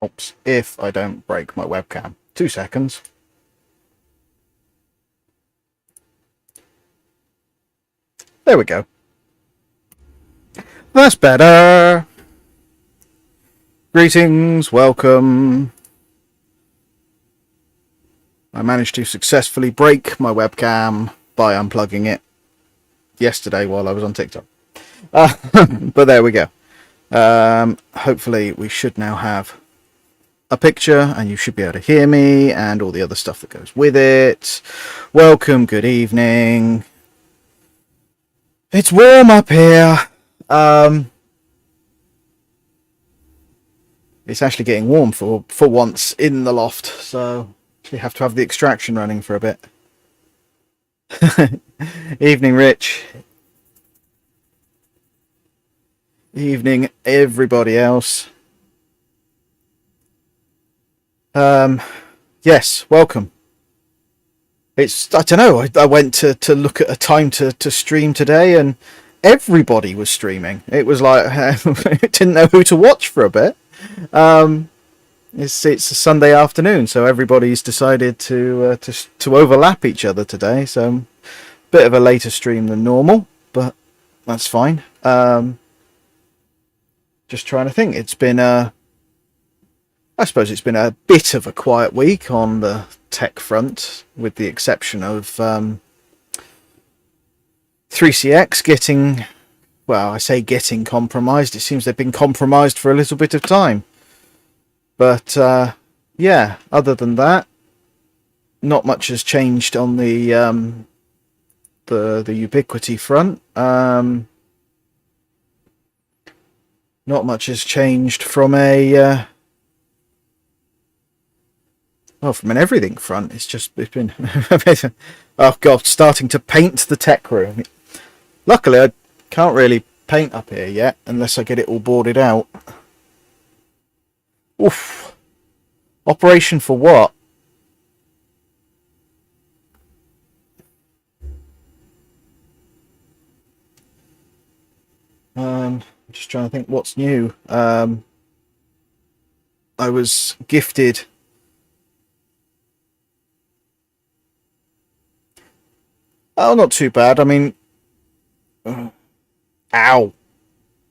Oops, if I don't break my webcam. 2 seconds. There we go. That's better. Greetings, welcome. I managed to successfully break my webcam by unplugging it yesterday while I was on TikTok. But there we go. Hopefully we should now have a picture and you should be able to hear me and all the other stuff that goes with it. Welcome, good evening. It's warm up here. It's actually getting warm for once in the loft, so we have to have the extraction running for a bit. Evening, Rich. Evening, everybody else. Yes, welcome. It's, I don't know, I went to look at a time to stream today and everybody was streaming. It was like, I didn't know who to watch for a bit. It's a Sunday afternoon, so everybody's decided to overlap each other today. So, bit of a later stream than normal, but that's fine. Just trying to think. It's been I suppose it's been a bit of a quiet week on the tech front, with the exception of 3CX getting, well, I say getting compromised. It seems they've been compromised for a little bit of time. But yeah, other than that, not much has changed on the Ubiquiti front. Not much has changed from a from an everything front. It's been oh god, starting to paint the tech room. Luckily, I can't really paint up here yet unless I get it all boarded out. Oof. Operation for what? I'm just trying to think what's new. I was gifted not too bad. I mean, ow.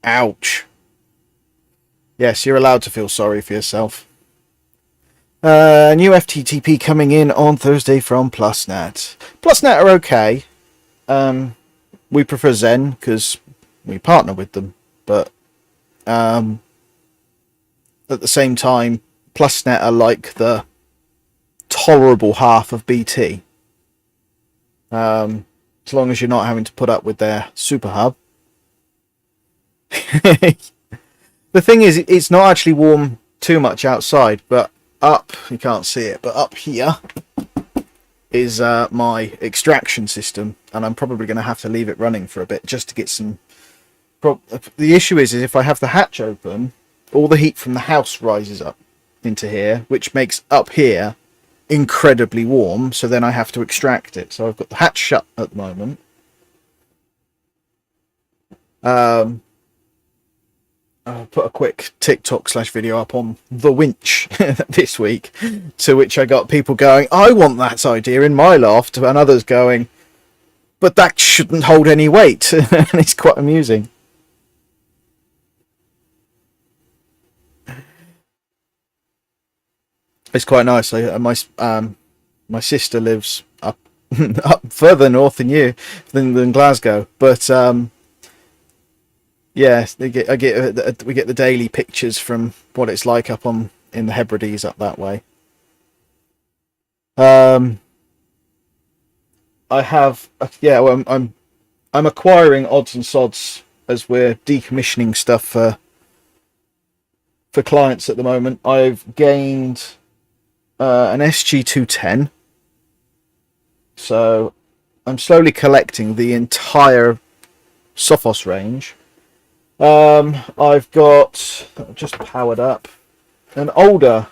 Ouch. Yes, you're allowed to feel sorry for yourself. New FTTP coming in on Thursday from PlusNet. PlusNet are okay. We prefer Zen because we partner with them, but at the same time, PlusNet are like the tolerable half of BT. As long as you're not having to put up with their super hub. The thing is, it's not actually warm too much outside, but up, you can't see it, but up here is my extraction system, and I'm probably going to have to leave it running for a bit just to get some... The issue is if I have the hatch open, all the heat from the house rises up into here, which makes up here incredibly warm, so then I have to extract it. So I've got the hatch shut at the moment. I'll put a quick TikTok/video up on the winch this week, to which I got people going, I want that idea in my loft, and others going, but that shouldn't hold any weight. And it's quite amusing. It's quite nice. My sister lives up further north than you, than Glasgow, but yeah, we get the daily pictures from what it's like up in the Hebrides up that way. I have well, I'm acquiring odds and sods as we're decommissioning stuff for clients at the moment. I've gained an SG210, so I'm slowly collecting the entire Sophos range. I've got, just powered up, an older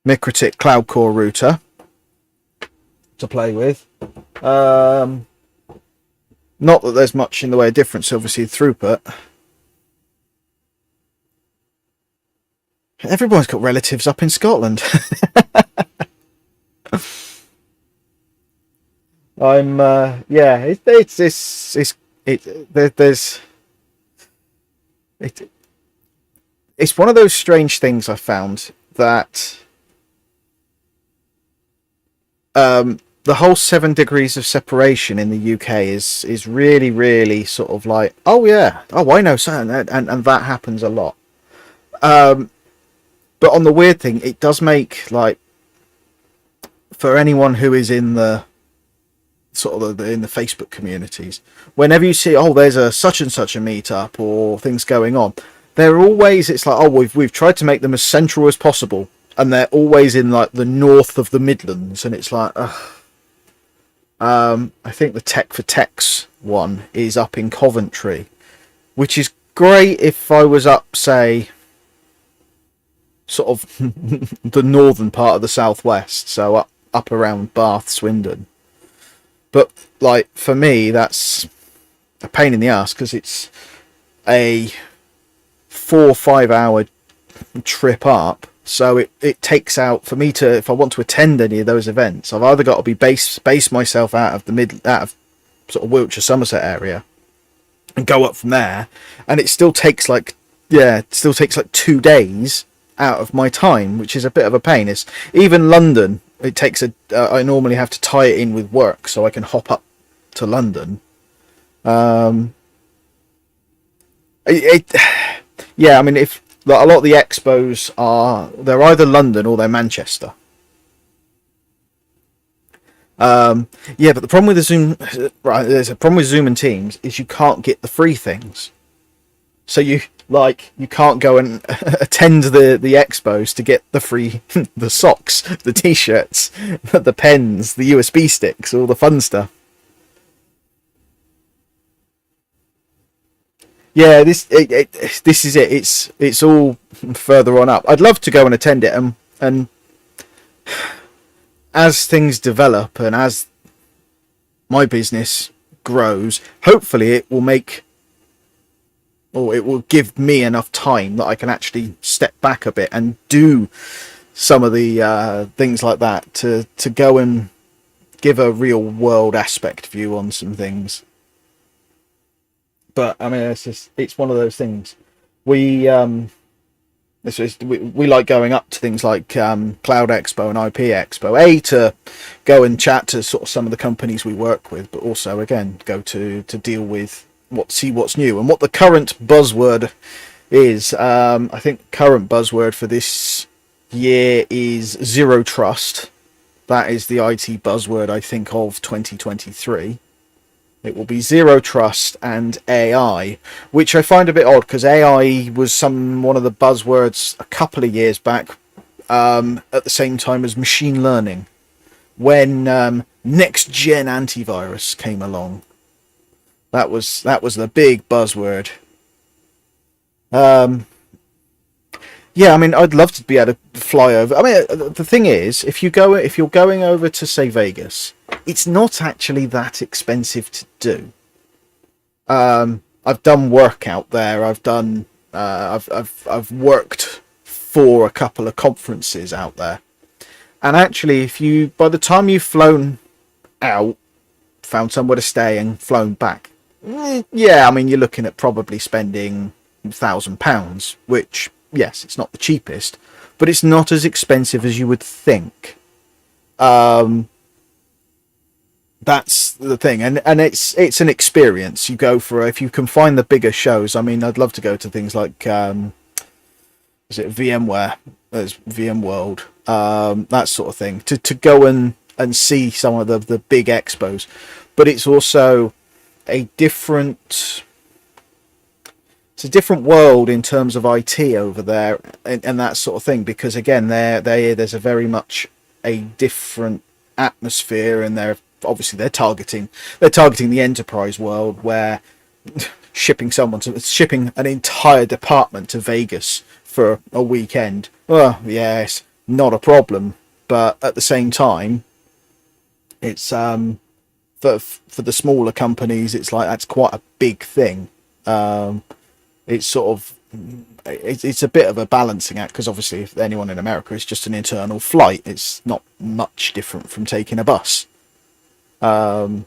Micritic Cloud Core router to play with. Not that there's much in the way of difference, obviously, throughput. Everyone's got relatives up in Scotland. I'm yeah. There's it, it's one of those strange things I found that the whole 7 degrees of separation in the UK is really really sort of like, oh yeah, oh I know something, and that happens a lot. But on the weird thing, it does make, like, for anyone who is in the sort of in the Facebook communities, whenever you see, oh, there's a such and such a meetup or things going on, they're always, it's like, oh, we've tried to make them as central as possible, and they're always in like the north of the Midlands, and it's like, I think the Tech for Techs one is up in Coventry, which is great if I was up, say, sort of the northern part of the southwest, so up around Bath, Swindon. But like for me, that's a pain in the ass because it's a 4 or 5 hour trip up. So it takes out for me to, if I want to attend any of those events, I've either got to be base myself out of out of sort of Wiltshire, Somerset area, and go up from there, and it still takes like, yeah, it still takes like 2 days out of my time, which is a bit of a pain. It's even London. It takes I normally have to tie it in with work so I can hop up to London. It yeah, I mean, if like, a lot of the expos they're either London or they're Manchester. Yeah, but the problem with the Zoom, right? There's a problem with Zoom and Teams is you can't get the free things. So you can't go and attend the expos to get the free the socks, the t-shirts, the pens, the USB sticks, all the fun stuff. Yeah, this is it. It's all further on up. I'd love to go and attend it, and as things develop and as my business grows, hopefully it will make, or it will give me enough time that I can actually step back a bit and do some of the things like that to go and give a real world aspect view on some things. But I mean, it's one of those things. We we like going up to things like Cloud Expo and IP Expo, to go and chat to sort of some of the companies we work with, but also again go to deal with see what's new and what the current buzzword is. I think current buzzword for this year is zero trust. That is the IT buzzword, I think, of 2023. It will be zero trust and AI, which I find a bit odd because AI was one of the buzzwords a couple of years back, at the same time as machine learning, when next gen antivirus came along. That was the big buzzword. Yeah, I mean, I'd love to be able to fly over. I mean, the thing is, if you're going over to, say, Vegas, it's not actually that expensive to do. I've done work out there. I've worked for a couple of conferences out there, and actually, by the time you've flown out, found somewhere to stay, and flown back, yeah, I mean, you're looking at probably spending £1,000, which, yes, it's not the cheapest, but it's not as expensive as you would think. That's the thing, and it's an experience. You go for, if you can find the bigger shows. I mean, I'd love to go to things like is it VMware? There's VMworld, that sort of thing, to go and see some of the big expos. But it's also a different it's a different world in terms of IT over there, and that sort of thing, because again there's a very much a different atmosphere, and they're targeting the enterprise world, where shipping an entire department to Vegas for a weekend, well, yes, not a problem, but at the same time, it's for the smaller companies, it's like that's quite a big thing. It's sort of it's a bit of a balancing act, because obviously if anyone in America, is just an internal flight. It's not much different from taking a bus. As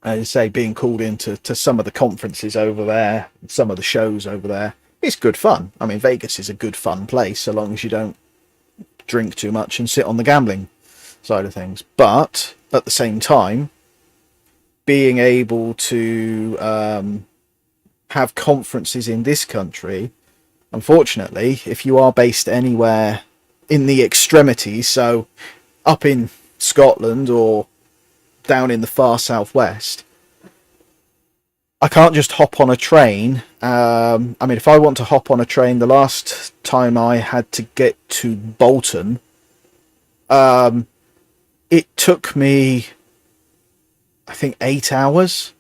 I say, being called into some of the conferences over there, some of the shows over there, it's good fun. I mean, Vegas is a good fun place, so long as you don't drink too much and sit on the gambling side of things. But at the same time, being able to have conferences in this country, unfortunately, if you are based anywhere in the extremities, so up in Scotland or down in the far southwest, I can't just hop on a train. I mean, if I want to hop on a train, the last time I had to get to Bolton, it took me, I think, 8 hours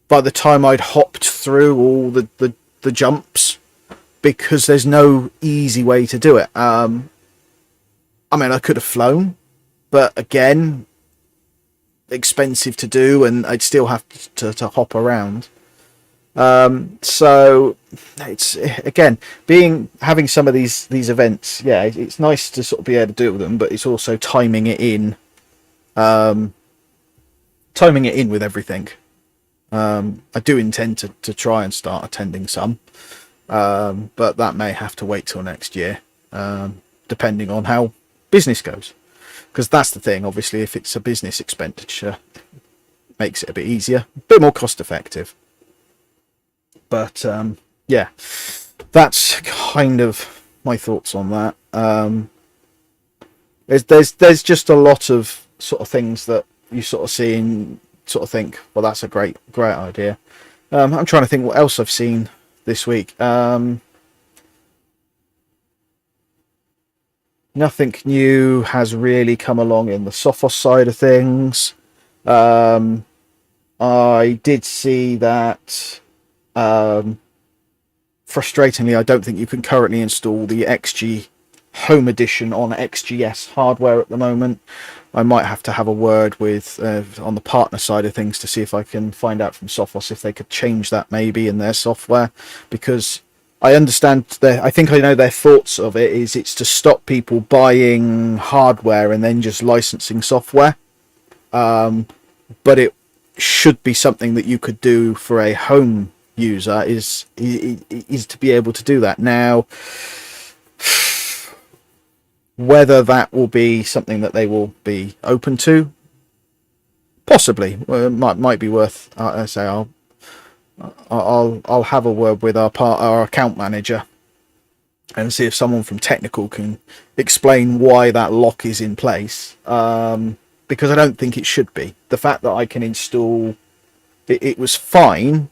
by the time I'd hopped through all the jumps, because there's no easy way to do it. I mean, I could have flown, but again, expensive to do, and I'd still have to hop around. So it's, again, having some of these events, yeah, it's nice to sort of be able to do them, but it's also timing it in with everything. I do intend to try and start attending some, but that may have to wait till next year, depending on how business goes. Because that's the thing, obviously, if it's a business expenditure, it makes it a bit easier, a bit more cost effective. But yeah, that's kind of my thoughts on that. There's just a lot of sort of things that you sort of see and sort of think, well, that's a great idea. I'm trying to think what else I've seen this week. Nothing new has really come along in the Sophos side of things. I did see that, frustratingly, I don't think you can currently install the XG Home Edition on XGS hardware at the moment. I might have to have a word with on the partner side of things to see if I can find out from Sophos if they could change that maybe in their software, because I understand I think I know their thoughts of it is it's to stop people buying hardware and then just licensing software. But it should be something that you could do for a home user, is to be able to do that. Now, whether that will be something that they will be open to, possibly, might be worth. I say I'll have a word with our account manager and see if someone from technical can explain why that lock is in place. Because I don't think it should be. The fact that I can install it was fine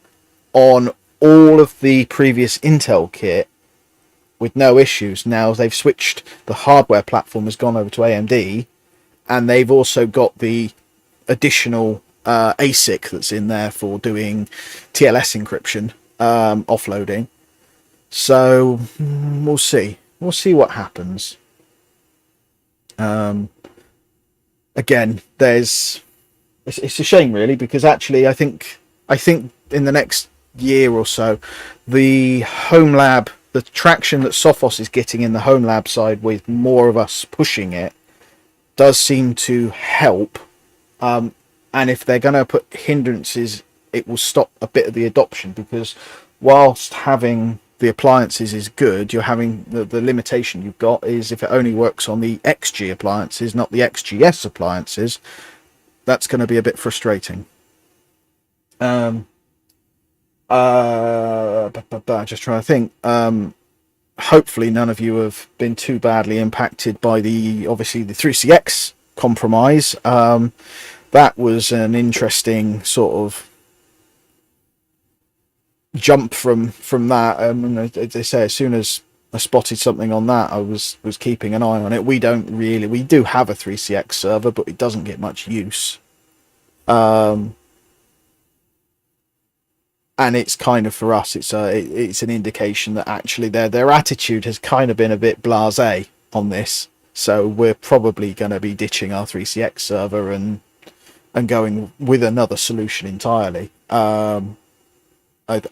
on all of the previous Intel kit with no issues. Now they've switched, the hardware platform has gone over to AMD, and they've also got the additional ASIC that's in there for doing TLS encryption, offloading. So we'll see what happens. Again, it's a shame really, because actually I think in the next year or so, the home lab, the traction that Sophos is getting in the home lab side with more of us pushing it, does seem to help. And if they're going to put hindrances, it will stop a bit of the adoption, because whilst having the appliances is good, you're having the limitation you've got is if it only works on the XG appliances, not the XGS appliances, that's going to be a bit frustrating. Just trying to think. Hopefully none of you have been too badly impacted by obviously the 3CX compromise. That was an interesting sort of jump from that. And they say, as soon as I spotted something on that, I was keeping an eye on it. We do have a 3CX server, but it doesn't get much use. And it's kind of, for us, it's an indication that actually their attitude has kind of been a bit blasé on this. So we're probably going to be ditching our 3CX server and going with another solution entirely. I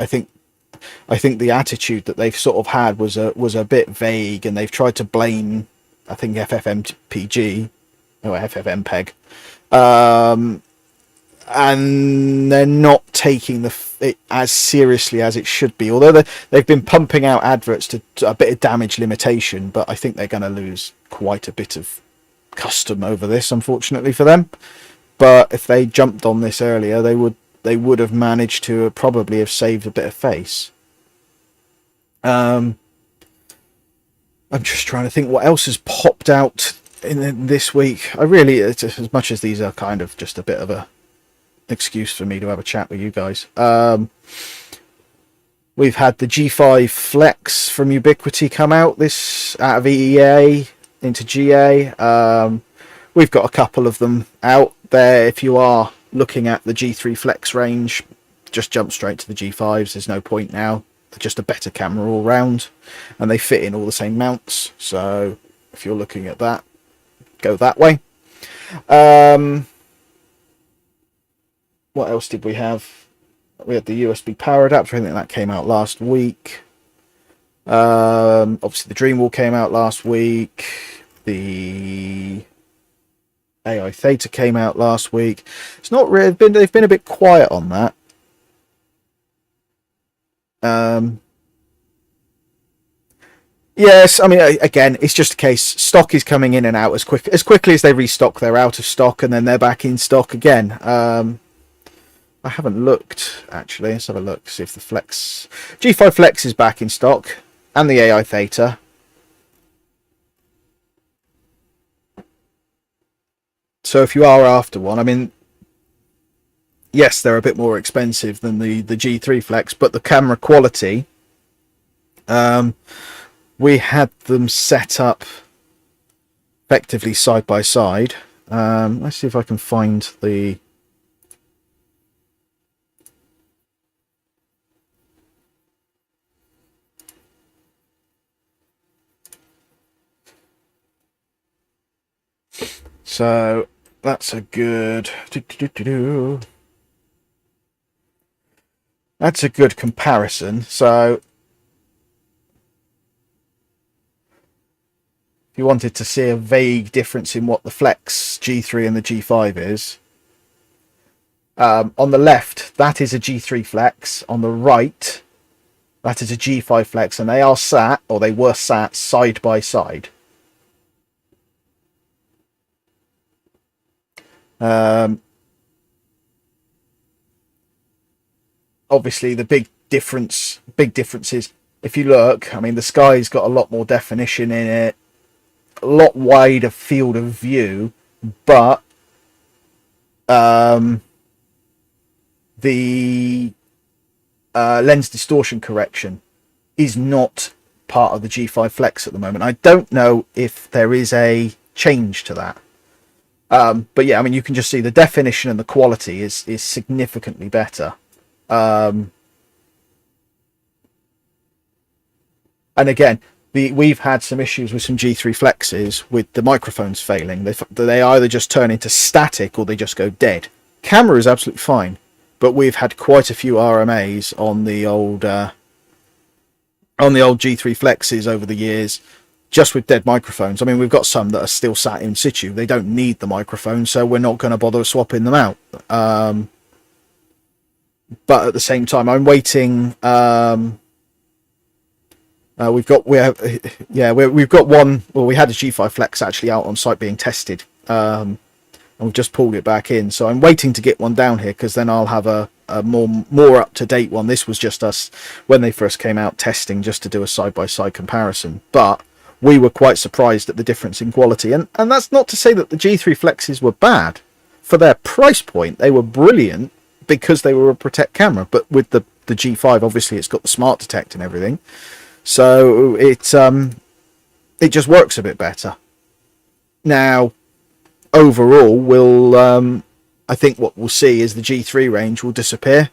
think I think the attitude that they've sort of had was a bit vague, and they've tried to blame, I think, FFmpeg or FFmpeg, and they're not taking it as seriously as it should be. Although they've been pumping out adverts to a bit of damage limitation, but I think they're going to lose quite a bit of custom over this, unfortunately for them. But if they jumped on this earlier, they would have managed to probably have saved a bit of face. I'm just trying to think what else has popped out in this week. As much as these are kind of just a bit of a excuse for me to have a chat with you guys. We've had the G5 Flex from Ubiquiti come out out of EEA into GA. We've got a couple of them out there. If you are looking at the G3 Flex range, just jump straight to the G5s. There's no point now. They're just a better camera all round, and they fit in all the same mounts. So if you're looking at that, go that way. What else did we have? We had the USB power adapter. I think that came out last week. Obviously the Dreamwall came out last week. The AI Theta came out last week. It's not really they've been a bit quiet on that. Yes, I mean, again, it's just a case. Stock is coming in and out as quickly as they restock. They're out of stock, and then they're back in stock again. I haven't looked, actually. Let's have a look, see if the G5 Flex is back in stock, and the AI Theta. So if you are after one, I mean, yes, they're a bit more expensive than the G3 Flex, but the camera quality, we had them set up effectively side by side. Let's see if I can find the... So that's a good... That's a good comparison. So if you wanted to see a vague difference in what the Flex G3 and the G5 is, on the left, that is a G3 Flex. On the right, that is a G5 Flex, and they were sat side by side. Obviously the big difference is, if you look, I mean, the sky's got a lot more definition in it, a lot wider field of view, but the lens distortion correction is not part of the G5 Flex at the moment. I don't know if there is a change to that. But yeah, I mean, you can just see the definition and the quality is significantly better. And again, we've had some issues with some G3 Flexes with the microphones failing. They either just turn into static or they just go dead. Camera is absolutely fine, but we've had quite a few RMAs on the old G3 Flexes over the years, just with dead microphones. I mean, we've got some that are still sat in situ. They don't need the microphone, so we're not going to bother swapping them out. But at the same time, I'm waiting. We've got one. Well, we had a G5 Flex actually out on site being tested, and we've just pulled it back in. So I'm waiting to get one down here, because then I'll have a more up to date one. This was just us when they first came out testing, just to do a side by side comparison. But we were quite surprised at the difference in quality, and that's not to say that the G3 Flexes were bad. For their price point, they were brilliant because they were a Protect camera. But with the G5, obviously, it's got the Smart Detect and everything, so it just works a bit better. Now, overall, I think what we'll see is the G3 range will disappear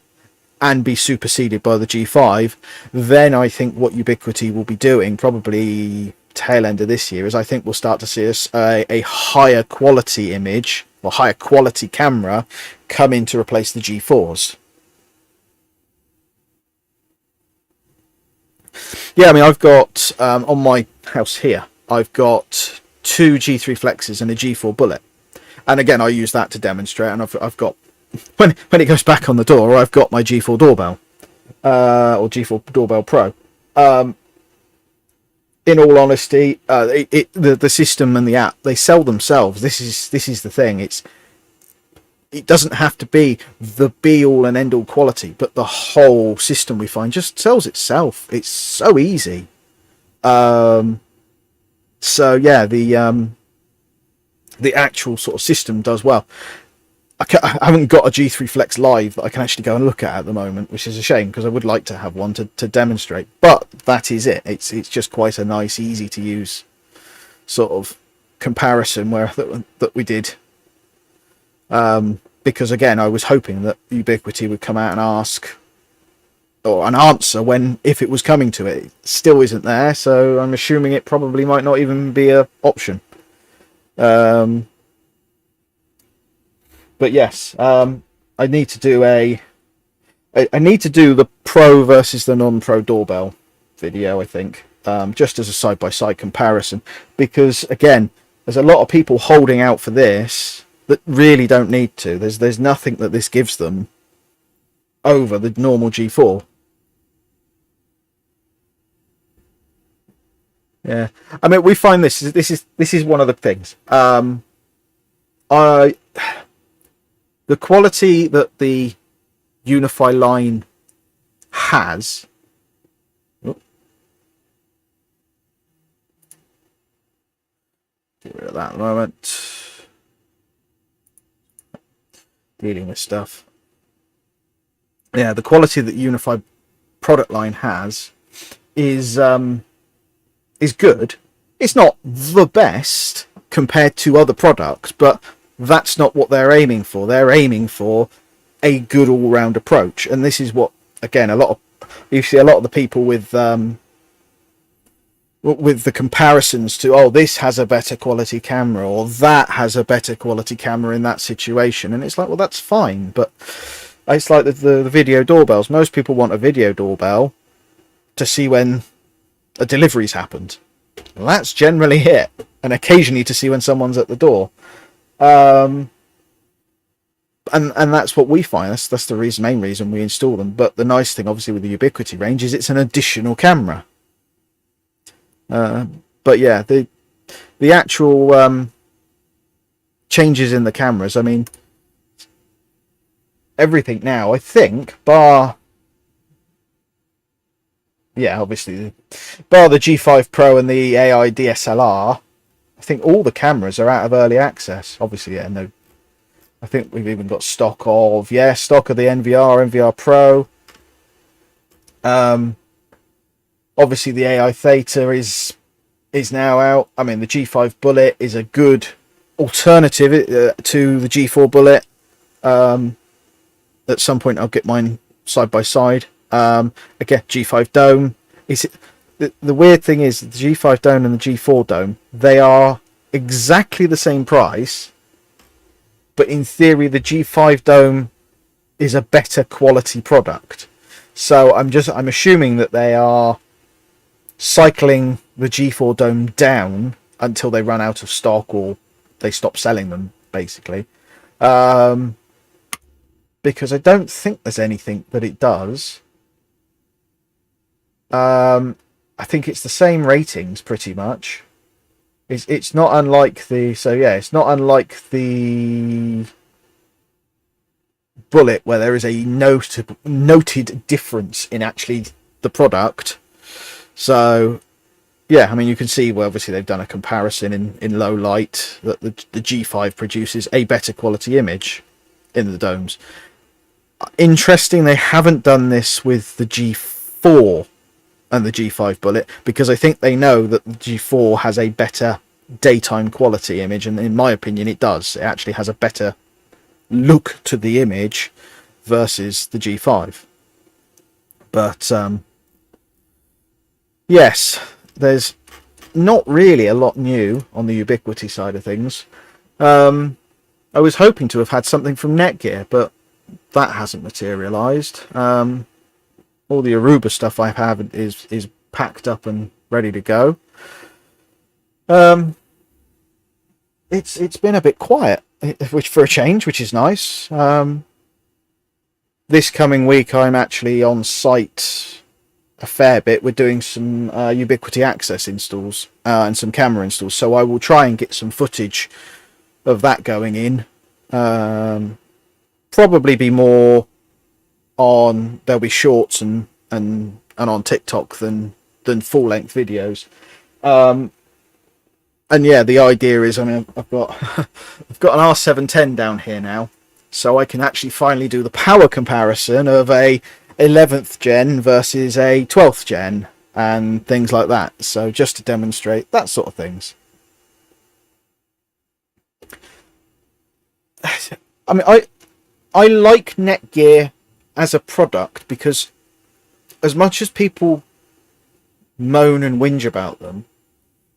and be superseded by the G5. Then I think what Ubiquiti will be doing, probably tail end of this year, is I think we'll start to see a higher quality image or higher quality camera come in to replace the G4s. Yeah, I mean, I've got on my house here, I've got two G3 Flexes and a G4 Bullet, and again, I use that to demonstrate. And I've got when it goes back on the door, I've got my G4 doorbell or G4 doorbell Pro. In all honesty, the system and the app, they sell themselves. This is the thing. It doesn't have to be the be all and end all quality, but the whole system we find just sells itself. It's so easy. So yeah, the actual sort of system does well. I haven't got a G3 Flex Live that I can actually go and look at the moment, which is a shame because I would like to have one to demonstrate. But that is it. It's just quite a nice, easy to use sort of comparison that we did. Because again, I was hoping that Ubiquiti would come out and ask or an answer if it was coming to it. It still isn't there, so I'm assuming it probably might not even be an option. But yes, I need to do the Pro versus the non-Pro doorbell video, I think, just as a side-by-side comparison, because again, there's a lot of people holding out for this that really don't need to. There's nothing that this gives them over the normal G4. Yeah, I mean, we find this is one of the things. The quality that the Unify line has. Get rid of that at the moment. Dealing with stuff. Yeah, the quality that Unify product line has is good. It's not the best compared to other products, but that's not what they're aiming for. They're aiming for a good all-round approach, and this is what, again, you see a lot of the people with the comparisons to, oh, this has a better quality camera or that has a better quality camera in that situation, and it's like, well, that's fine, but it's like the video doorbells. Most people want a video doorbell to see when a delivery's happened. Well, that's generally it, and occasionally to see when someone's at the door. And that's what we find. That's the main reason we install them. But the nice thing, obviously, with the Ubiquiti range is it's an additional camera. But yeah, the actual changes in the cameras. I mean, everything now, I think, bar the G5 Pro and the AI DSLR. I think all the cameras are out of early access. Obviously, yeah, no. I think we've even got stock of the NVR Pro. Obviously, the AI Theta is now out. I mean, the G5 Bullet is a good alternative to the G4 Bullet. At some point, I'll get mine side by side. Again, G5 Dome. The weird thing is the G5 Dome and the G4 Dome, they are exactly the same price, but in theory the G5 Dome is a better quality product. So I'm assuming that they are cycling the G4 Dome down until they run out of stock or they stop selling them, basically. Because I don't think there's anything that it does. I think it's the same ratings pretty much. It's not unlike the Bullet, where there is a noted difference in actually the product. So yeah, I mean, you can see where obviously they've done a comparison in low light that the G5 produces a better quality image in the domes. Interesting, they haven't done this with the G4 and the G5 Bullet, because I think they know that the G4 has a better daytime quality image, and in my opinion it does. It actually has a better look to the image versus the G5. But yes, there's not really a lot new on the Ubiquiti side of things. I was hoping to have had something from Netgear, but that hasn't materialized. All the Aruba stuff I have is packed up and ready to go. It's been a bit quiet, which for a change, which is nice. This coming week, I'm actually on site a fair bit. We're doing some Ubiquiti Access installs and some camera installs, so I will try and get some footage of that going in. Probably be more on, there'll be shorts and on TikTok than full length videos. And yeah, the idea is, I mean, I've got I've got an R710 down here now, so I can actually finally do the power comparison of a 11th gen versus a 12th gen and things like that. So just to demonstrate that sort of things. I mean, I like Netgear as a product because as much as people moan and whinge about them,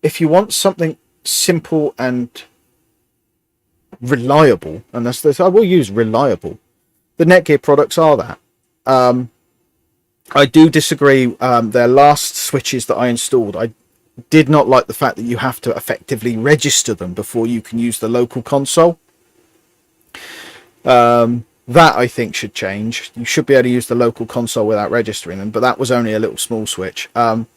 if you want something simple and reliable, and I will use reliable, the Netgear products are that. I do disagree. Their last switches that I installed, I did not like the fact that you have to effectively register them before you can use the local console. That I think should change. You should be able to use the local console without registering them, but that was only a little small switch. Again,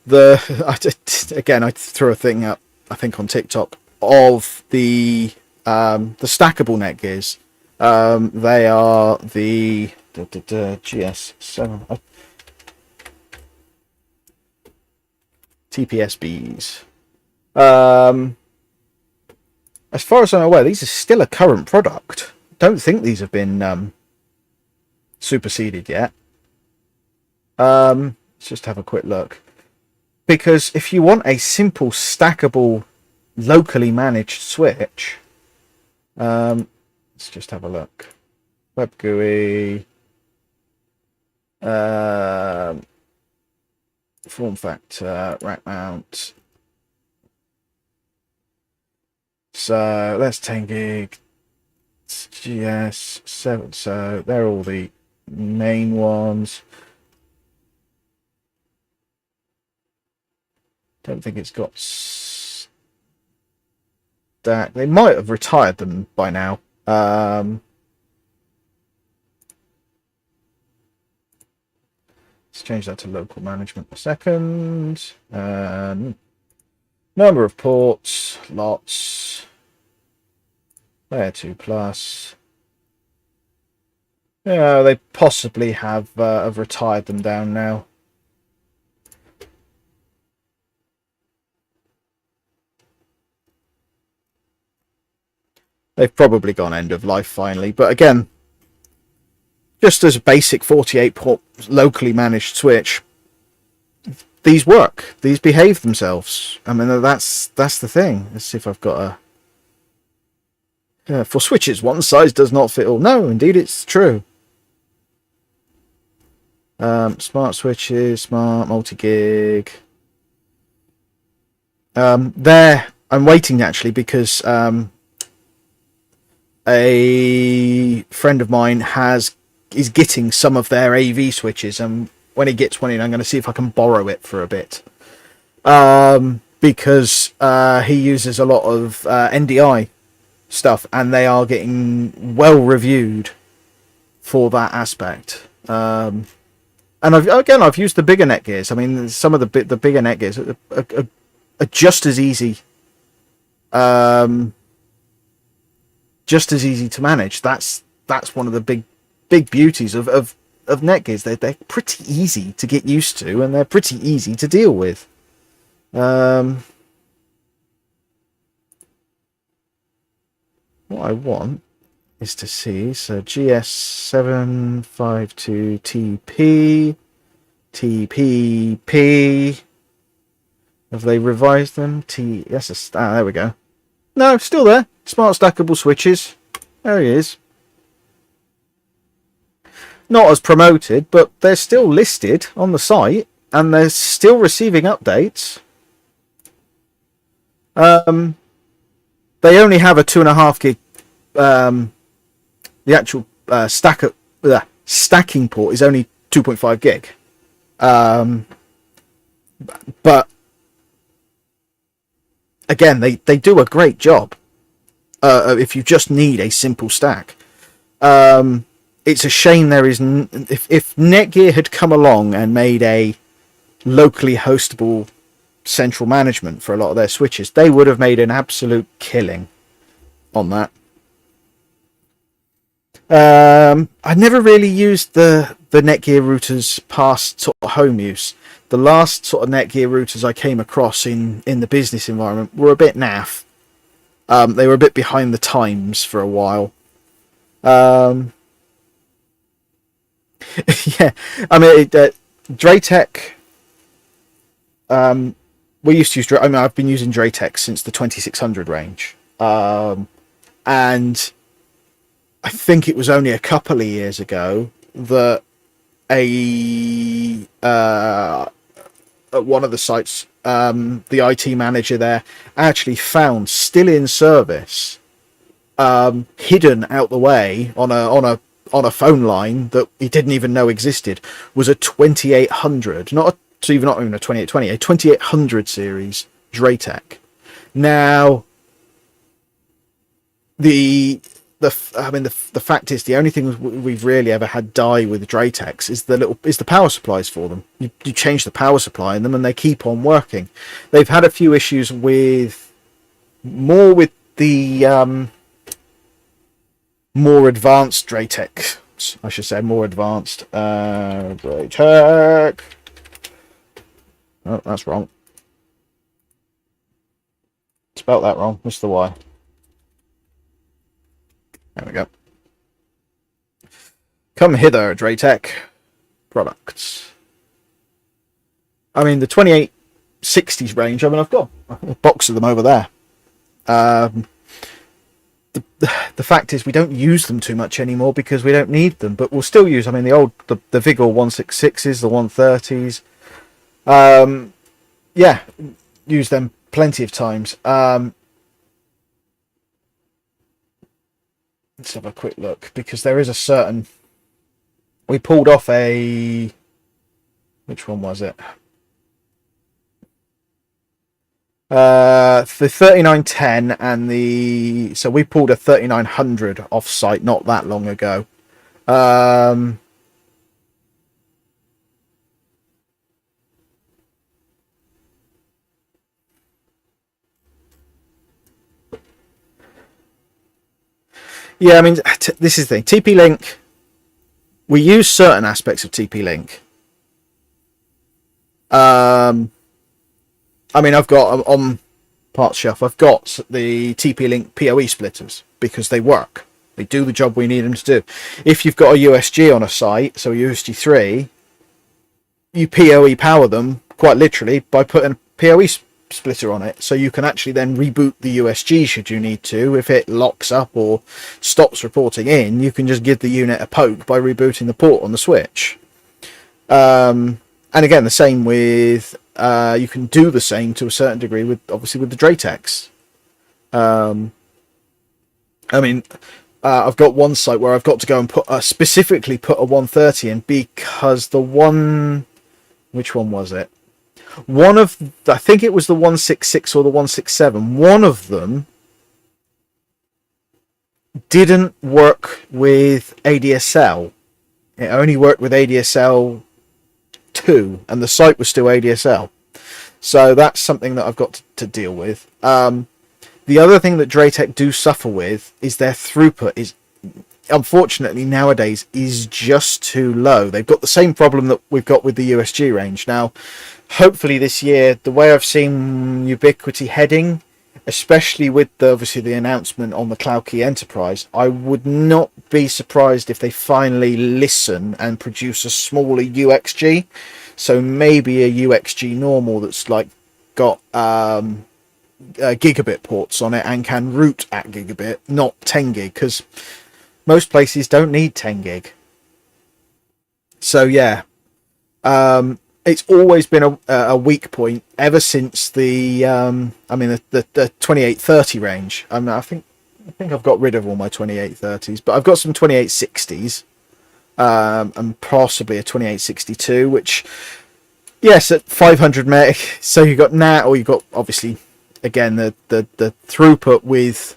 I threw a thing up, I think on TikTok, of the stackable Netgears. They are the GS7 TPSBs. As far as I'm aware, these are still a current product. Don't think these have been superseded yet. Let's just have a quick look. Because if you want a simple, stackable, locally managed switch, let's just have a look. Web GUI, form factor, rack mount. So that's 10 gig. GS7. So they're all the main ones. Don't think it's got stack. They might have retired them by now. Let's change that to local management a second. Number of ports, lots. Layer 2 plus. Yeah, they possibly have retired them down now. They've probably gone end of life finally, but again, just as a basic 48 port locally managed switch, these work. These behave themselves. I mean, that's the thing. Let's see if I've got a. For switches, one size does not fit all. No, indeed, it's true. Smart switches, smart multi-gig. There, I'm waiting actually because a friend of mine is getting some of their AV switches, and when he gets one in, I'm going to see if I can borrow it for a bit. Because he uses a lot of NDI stuff, and they are getting well reviewed for that aspect. And I've used the bigger Netgears. I mean, some of the bigger Netgears are just as easy, to manage. That's one of the big beauties of Netgears. They're pretty easy to get used to, and they're pretty easy to deal with. What I want is to see, so GS752TP, TPP. Have they revised them? there we go. No, still there. Smart stackable switches. There he is. Not as promoted, but they're still listed on the site, and they're still receiving updates. They only have a 2.5 gig. The actual stacking port is only 2.5 gig. But again, they do a great job if you just need a simple stack. It's a shame there is if Netgear had come along and made a locally hostable central management for a lot of their switches, they would have made an absolute killing on that. I never really used the Netgear routers past sort of home use. The last sort of Netgear routers I came across in the business environment were a bit naff. They were a bit behind the times for a while. Yeah, I mean, Dratec. We used to use. I mean, I've been using Dratec since the 2600 range, and I think it was only a couple of years ago that at one of the sites, the IT manager there actually found still in service, hidden out the way on a phone line that he didn't even know existed, was a 2800, not even a 2820, a 2800 series Dratec. Now, the fact is, the only thing we've really ever had die with Dratex is the power supplies for them. You change the power supply in them and they keep on working. They've had a few issues with the more advanced Dratex. I should say more advanced Dratec. Oh, that's wrong. Spelt that wrong. Missed the Y. There we go. Come hither, Dratec products. I mean, the 2860s range, I mean, I've got a box of them over there. The fact is, we don't use them too much anymore because we don't need them, but we'll still use, I mean, the Vigor 166s, the 130s. Yeah, use them plenty of times. Let's have a quick look, because there is a certain... We pulled off a... Which one was it? The 3910 and the... So we pulled a 3900 off-site not that long ago. Yeah, I mean, this is the thing. TP-Link, we use certain aspects of TP-Link. I mean, I've got, on parts shelf, I've got the TP-Link PoE splitters because they work. They do the job we need them to do. If you've got a USG on a site, so a USG 3, you PoE power them, quite literally, by putting a PoE splitter on it, so you can actually then reboot the USG should you need to. If it locks up or stops reporting in, you can just give the unit a poke by rebooting the port on the switch. And again, the same with you can do the same to a certain degree with, obviously, with the Dratex. I mean, I've got one site where I've got to go and specifically put a 130 in because the one, which one was it? I think it was the 166 or the 167. One of them didn't work with ADSL. It only worked with ADSL 2, and the site was still ADSL. So that's something that I've got to deal with. The other thing that Dratec do suffer with is their throughput is, unfortunately, nowadays is just too low. They've got the same problem that we've got with the USG range. Now, hopefully this year, the way I've seen Ubiquiti heading, especially with obviously the announcement on the CloudKey Enterprise, I would not be surprised if they finally listen and produce a smaller UXG. So maybe a UXG normal that's like got gigabit ports on it and can route at gigabit, not 10 gig, because most places don't need 10 gig. So yeah, it's always been a weak point ever since the the 2830 range. I mean, I think I've got rid of all my 2830s, but I've got some 2860s, and possibly a 2862, which Yes, at 500 meg. So you got NAT, or you got obviously again the throughput with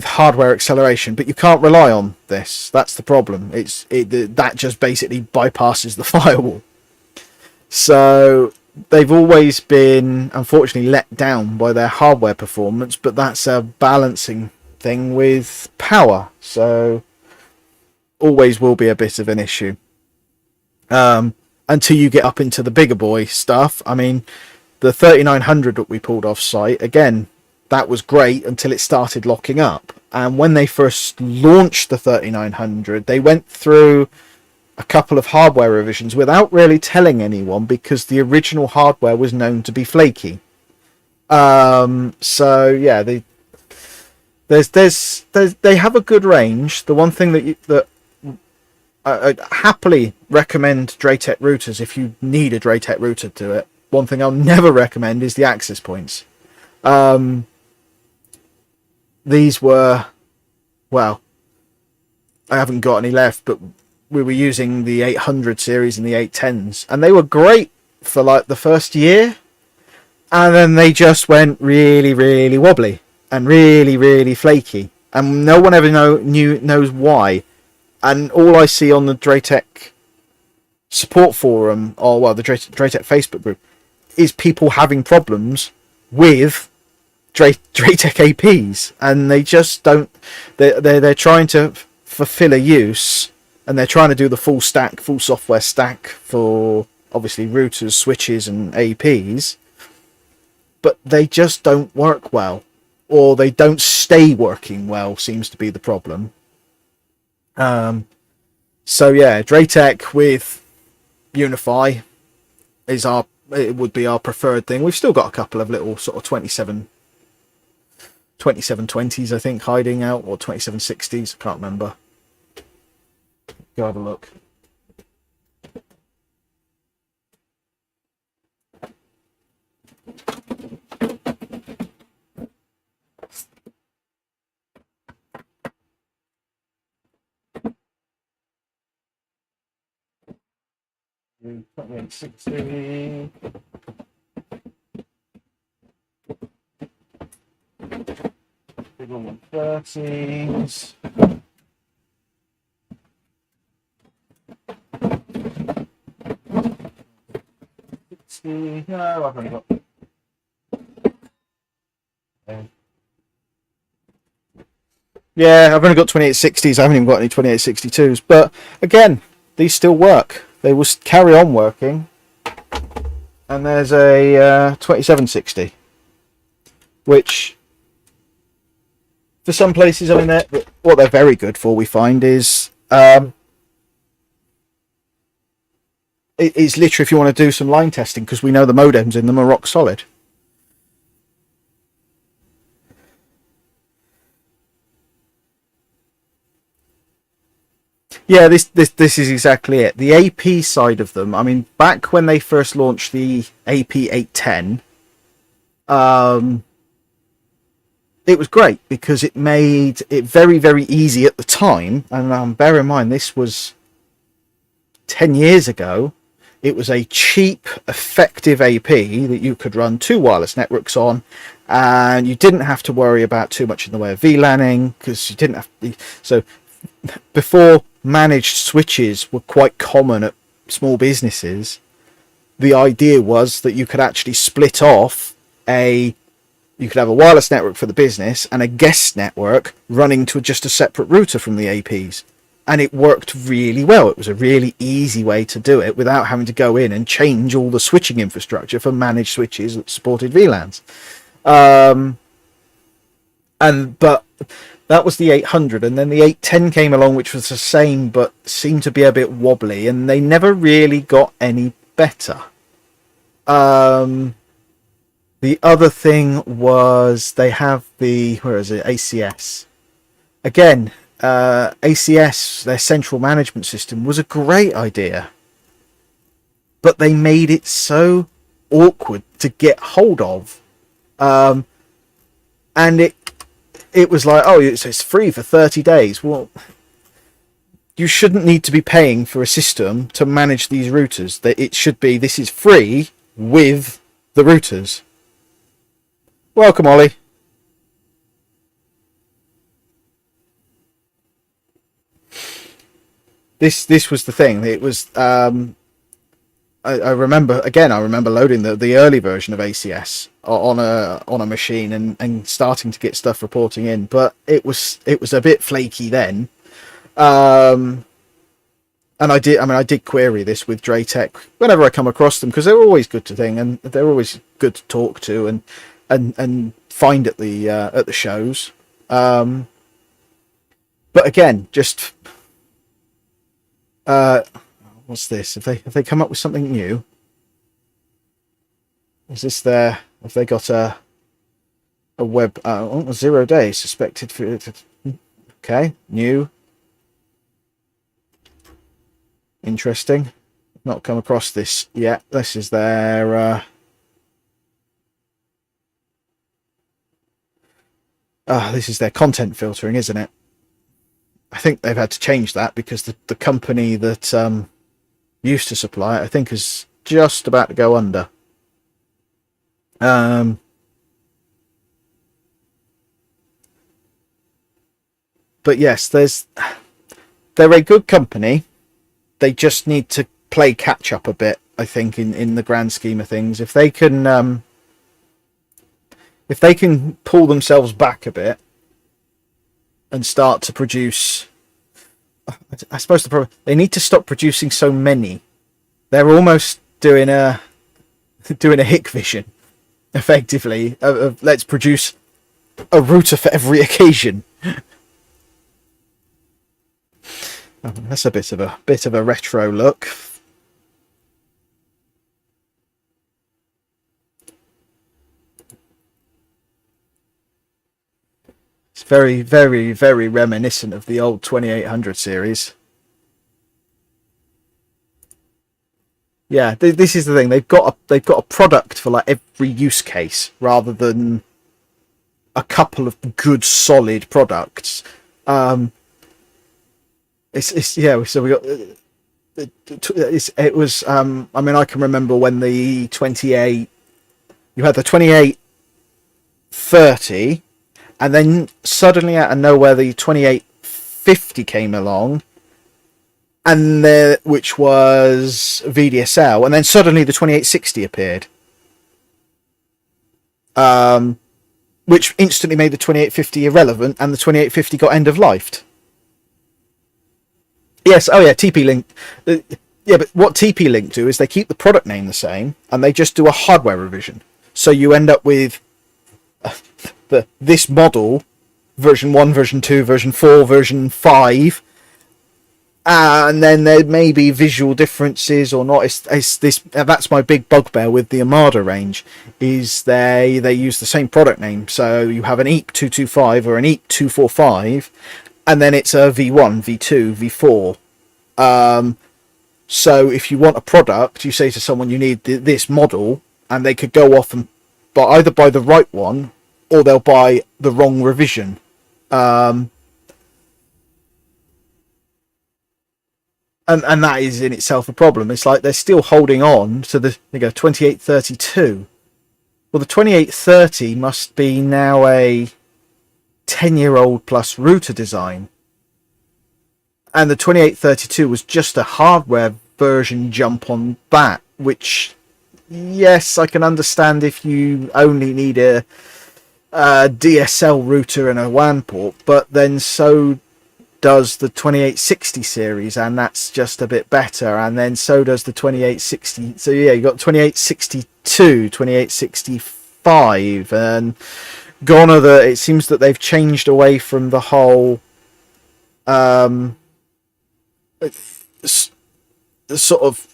hardware acceleration, but you can't rely on this. That's the problem. That just basically bypasses the firewall. So they've always been unfortunately let down by their hardware performance, but that's a balancing thing with power. So always will be a bit of an issue. Until you get up into the bigger boy stuff. I mean, the 3900 that we pulled off site, again, that was great until it started locking up. And when they first launched the 3900, they went through a couple of hardware revisions without really telling anyone, because the original hardware was known to be flaky. So yeah, they have a good range. The one thing that I'd happily recommend Draytech routers if you need a Draytech router to it. One thing I'll never recommend is the access points. These were, well, I haven't got any left, but we were using the 800 series and the 810s, and they were great for like the first year, and then they just went really, really wobbly and really, really flaky, and no one ever knows why. And all I see on the Draytech support forum, or well, the Draytech Facebook group, is people having problems with Draytech APs, and they just don't. They're trying to fulfill a use, and they're trying to do the full software stack for obviously routers, switches, and APs, but they just don't work well, or they don't stay working well. Seems to be the problem. So yeah, Draytech with Unify would be our preferred thing. We've still got a couple of little sort of 2720s, I think, hiding out, or 2760s. I can't remember. Go have a look. do 2860. Big one 130s. No, I've only got. Yeah, I've only got 2860s. I haven't even got any 2862s. But again, these still work. They will carry on working. And there's a 2760, which for some places, I mean, what they're very good for, we find, is it's literally if you want to do some line testing, because we know the modems in them are rock solid. Yeah, this is exactly it. The AP side of them, I mean, back when they first launched the AP810, it was great because it made it very, very easy at the time. And bear in mind, this was 10 years ago. It was a cheap, effective AP that you could run 2 wireless networks on, and you didn't have to worry about too much in the way of VLANing, because you didn't have to. So before managed switches were quite common at small businesses, the idea was that you could actually split off you could have a wireless network for the business and a guest network running to just a separate router from the APs. And it worked really well. It was a really easy way to do it without having to go in and change all the switching infrastructure for managed switches that supported VLANs. But that was the 800, and then the 810 came along, which was the same but seemed to be a bit wobbly, and they never really got any better. The other thing was they have ACS. Again, ACS, their central management system, was a great idea, but they made it so awkward to get hold of, and it was like, oh, it's free for 30 days. Well, you shouldn't need to be paying for a system to manage these routers. That it should be, this is free with the routers. Welcome, Ollie. This was the thing. It was I remember loading the early version of ACS on a machine and starting to get stuff reporting in, but it was a bit flaky then. And I did query this with Draytech whenever I come across them, because they're always good to thing, and they're always good to talk to and find at the shows. But again, just what's this? Have they come up with something new? Is this have they got a web 0 days suspected for? Okay, new. Interesting. Not come across this yet. This is their this is their content filtering, isn't it? I think they've had to change that because the company that used to supply it, I think, is just about to go under. But yes, they're a good company. They just need to play catch up a bit, I think, in the grand scheme of things. If they can pull themselves back a bit and start to produce, I suppose the problem, they need to stop producing so many. They're almost doing a Hikvision, effectively, of let's produce a router for every occasion. Oh, that's a bit of a retro look. It's very, very, very reminiscent of the old 2800 series. Yeah, this is the thing. They've got a product for like every use case, rather than a couple of good solid products. It's yeah. So we got it was. I mean, I can remember when the 28. You had the 2830, and then suddenly out of nowhere the 2850 came along, and which was VDSL, and then suddenly the 2860 appeared, which instantly made the 2850 irrelevant, and the 2850 got end of lifed. Yes, oh yeah, TP-Link. Yeah, but what TP-Link do is they keep the product name the same, and they just do a hardware revision. So you end up with this model, version 1, version 2, version 4, version 5, and then there may be visual differences or not. It's this. That's my big bugbear with the Armada range, is they use the same product name. So you have an EAP 225 or an EAP 245, and then it's a V1, V2, V4. So if you want a product, you say to someone you need this model, and they could go off and either buy the right one, or they'll buy the wrong revision. And that is in itself a problem. It's like they're still holding on to the 2832. Well, the 2830 must be now a 10-year-old plus router design, and the 2832 was just a hardware version jump on that, which, yes, I can understand if you only need a DSL router and a WAN port, but then so does the 2860 series, and that's just a bit better, and then so does the 2860. So yeah, you got 2862, 2865, and gone are the. It seems that they've changed away from the whole sort of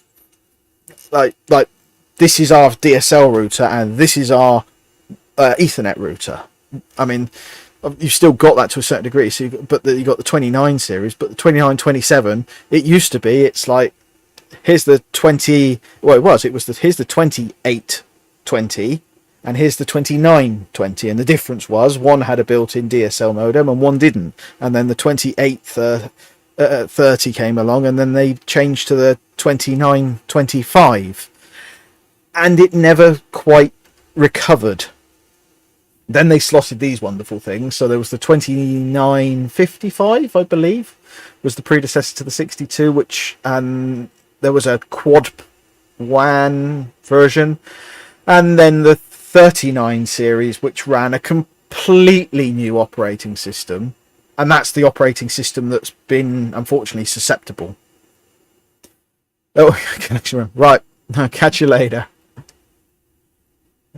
like this is our DSL router and this is our Ethernet router. I mean, you've still got that to a certain degree. So, you got the 29 series, but the 2927. It used to be. It's like here's the 20. Well, here's the 2820. And here's the 2920, and the difference was one had a built-in DSL modem and one didn't. And then the 28th 30 came along, and then they changed to the 2925, and it never quite recovered. Then they slotted these wonderful things. So there was the 2955, I believe, was the predecessor to the 62, which there was a quad WAN version, and then the 39 series, which ran a completely new operating system, and that's the operating system that's been unfortunately susceptible. Oh, connection. Right, I'll catch you later.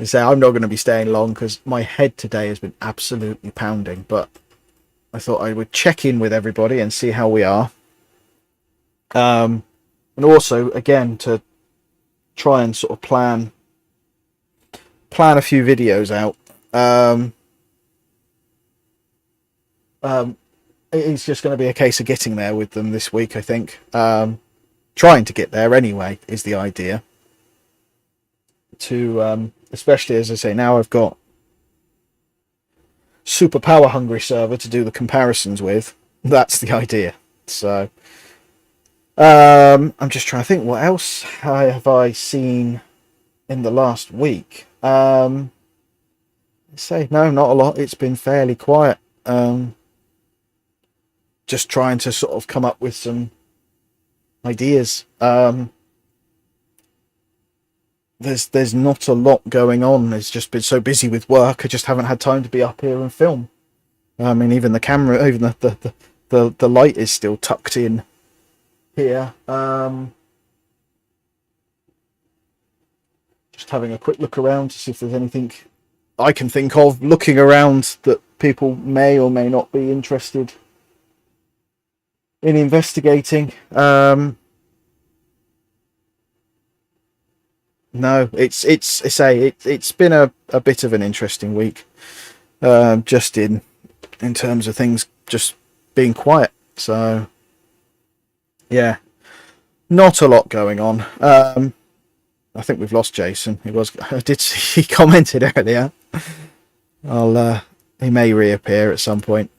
I say I'm not going to be staying long because my head today has been absolutely pounding, but I thought I would check in with everybody and see how we are. And also, again, to try and sort of plan a few videos out. It's just going to be a case of getting there with them this week, I think. Trying to get there anyway is the idea. To especially, as I say, now I've got super power hungry server to do the comparisons with. That's the idea. So I'm just trying to think, what else have I seen in the last week? Say no, not a lot. It's been fairly quiet. Just trying to sort of come up with some ideas. There's not a lot going on. It's just been so busy with work. I just haven't had time to be up here and film. I mean, even the camera, even the light is still tucked in here. Just having a quick look around to see if there's anything I can think of looking around that people may or may not be interested in investigating. No, it's been a bit of an interesting week, just in terms of things just being quiet. So yeah, not a lot going on. I think we've lost Jason. I did see he commented earlier. He may reappear at some point.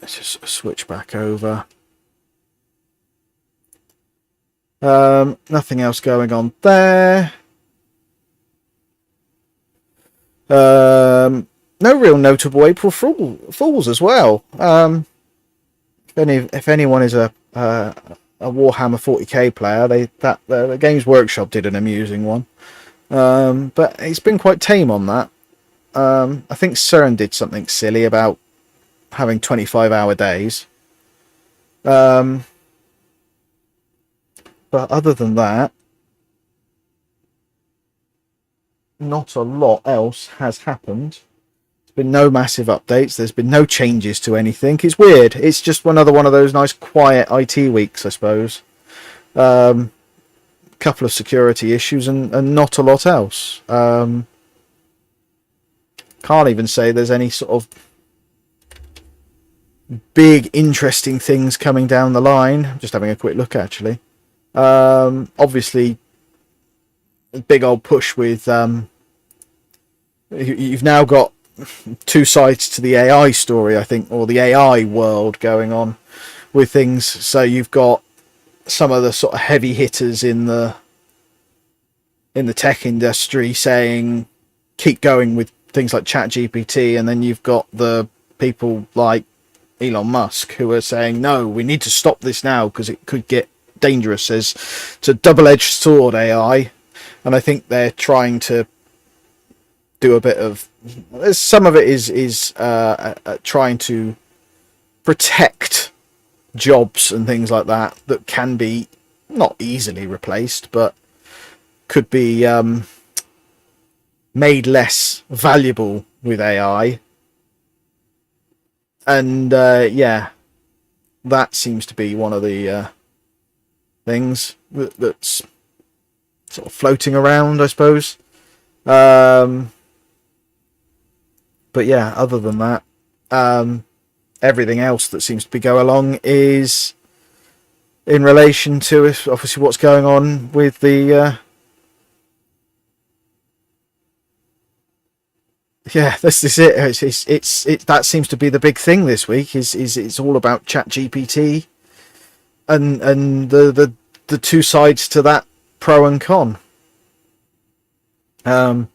Let's just switch back over. Nothing else going on there. No real notable April Fools as well. If anyone is a Warhammer 40k player, the Games Workshop did an amusing one. But it's been quite tame on that. I think CERN did something silly about having 25-hour days. But other than that, not a lot else has happened. There's been no massive updates. There's been no changes to anything. It's weird. It's just another one of those nice quiet IT weeks, I suppose. Couple of security issues and not a lot else. Can't even say there's any sort of big interesting things coming down the line. Just having a quick look, actually. Obviously, a big old push with you've now got two sides to the AI story, I think, or the AI world going on with things. So you've got some of the sort of heavy hitters in the tech industry saying keep going with things like ChatGPT, and then you've got the people like Elon Musk who are saying no, we need to stop this now because it could get dangerous. It's a double-edged sword, AI, and I think they're trying to do a bit of some of it is trying to protect jobs and things like that can be not easily replaced but could be made less valuable with AI. And yeah, that seems to be one of the things that's sort of floating around, I suppose. But yeah, other than that, everything else that seems to be going along is in relation to obviously what's going on with the Yeah, this is it. That seems to be the big thing this week. Is it's all about ChatGPT and the two sides to that, pro and con. I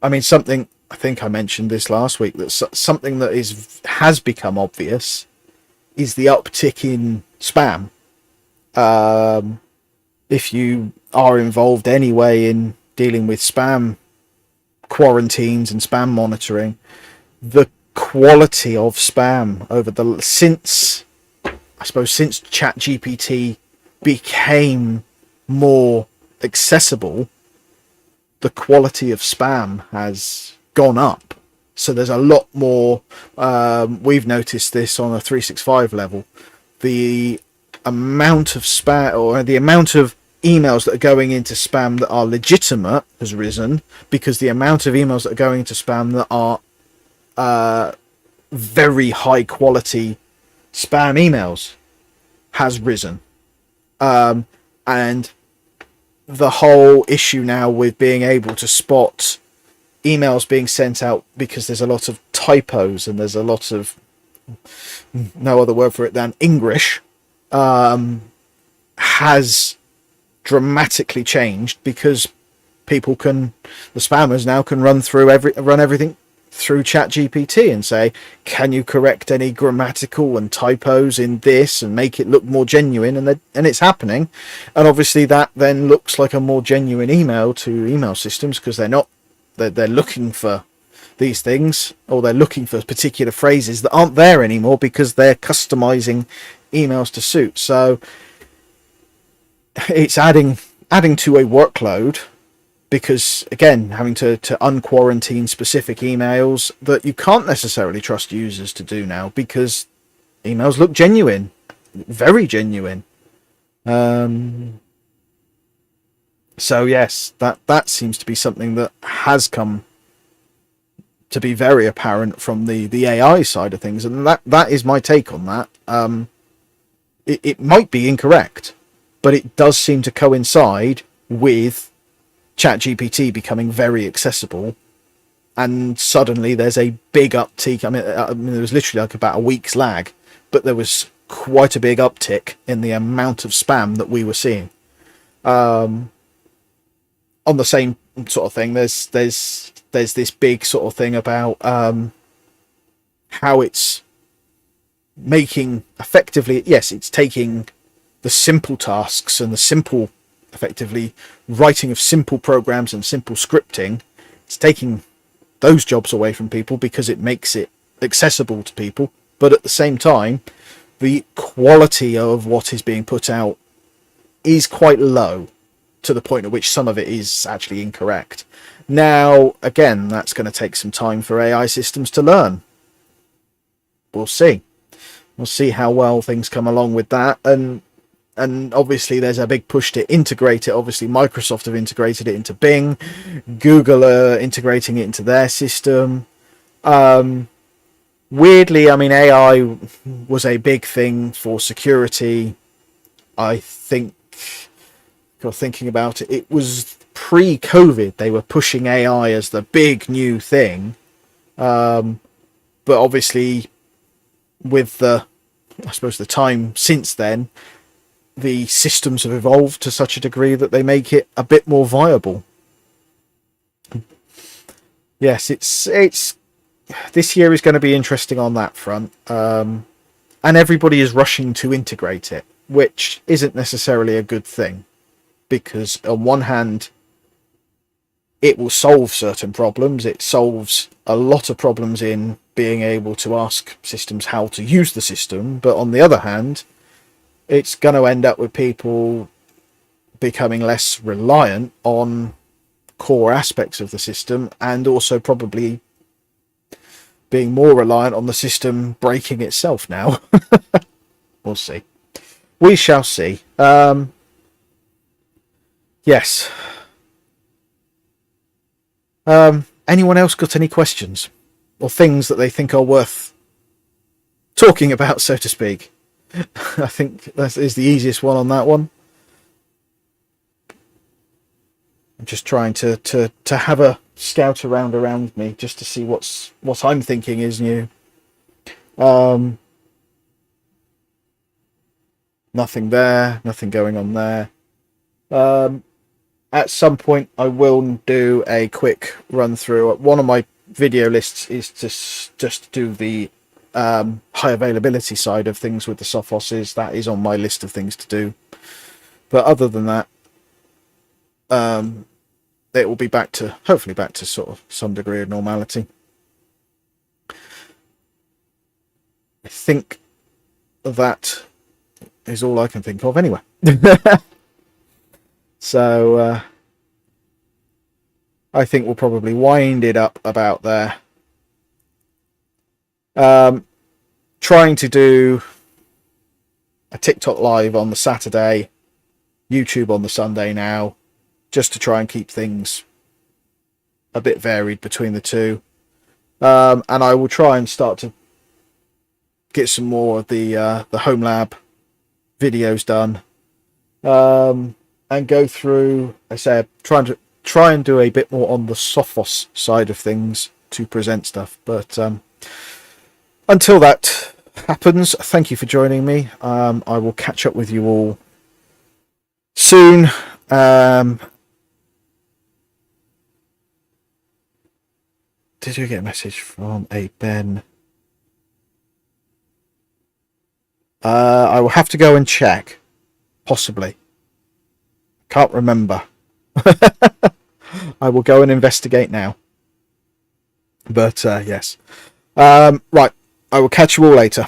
mean, something I think I mentioned this last week, that something that has become obvious is the uptick in spam. If you are involved anyway in dealing with spam quarantines and spam monitoring, the quality of spam over the since ChatGPT became more accessible, the quality of spam has gone up. So there's a lot more. We've noticed this on a 365 level. The amount of spam, or the amount of emails that are going into spam that are legitimate, has risen, because the amount of emails that are going into spam that are very high quality spam emails has risen. And the whole issue now with being able to spot emails being sent out because there's a lot of typos and there's a lot of, no other word for it than English, has dramatically changed, because the spammers now can run everything through ChatGPT and say, can you correct any grammatical and typos in this and make it look more genuine? And it's happening. And obviously that then looks like a more genuine email to email systems, because they're looking for these things, or they're looking for particular phrases that aren't there anymore because they're customizing emails to suit. So it's adding to a workload, because again, having to unquarantine specific emails that you can't necessarily trust users to do now, because emails look genuine, very genuine. So yes, that seems to be something that has come to be very apparent from the AI side of things, and that is my take on that. It might be incorrect, but it does seem to coincide with ChatGPT becoming very accessible, and suddenly there's a big uptick. I mean, there was literally like about a week's lag, but there was quite a big uptick in the amount of spam that we were seeing. On the same sort of thing, there's this big sort of thing about how it's making, effectively, yes, it's taking the simple tasks and the simple, effectively, writing of simple programs and simple scripting. It's taking those jobs away from people because it makes it accessible to people. But at the same time, the quality of what is being put out is quite low, to the point at which some of it is actually incorrect. Now, again, that's going to take some time for AI systems to learn. We'll see. We'll see how well things come along with that. And obviously there's a big push to integrate it. Obviously Microsoft have integrated it into Bing. Google are integrating it into their system. Weirdly, I mean, AI was a big thing for security. I think, thinking about it, it was pre-COVID. They were pushing AI as the big new thing. But obviously with the time since then, the systems have evolved to such a degree that they make it a bit more viable. Yes, it's this year is going to be interesting on that front, and everybody is rushing to integrate it, which isn't necessarily a good thing, because on one hand, it will solve certain problems. It solves a lot of problems in being able to ask systems how to use the system, but on the other hand, it's going to end up with people becoming less reliant on core aspects of the system, and also probably being more reliant on the system breaking itself now. We'll see. We shall see. Yes. Anyone else got any questions or things that they think are worth talking about, so to speak? I think that is the easiest one on that one. I'm just trying to have a scout around me just to see what I'm thinking is new. Nothing there, nothing going on there. At some point I will do a quick run through. One of my video lists is to just do the high availability side of things with the Sophoses. That is on my list of things to do. But other than that, it will be hopefully back to sort of some degree of normality. I think that is all I can think of anyway. So I think we'll probably wind it up about there. Trying to do a TikTok live on the Saturday, YouTube on the Sunday now, just to try and keep things a bit varied between the two. And I will try and start to get some more of the home lab videos done, and go through, I said, try and do a bit more on the Sophos side of things to present stuff. But until that happens, thank you for joining me. I will catch up with you all soon. Did you get a message from a Ben? I will have to go and check. Possibly. Can't remember. I will go and investigate now. But yes. Right. I will catch you all later.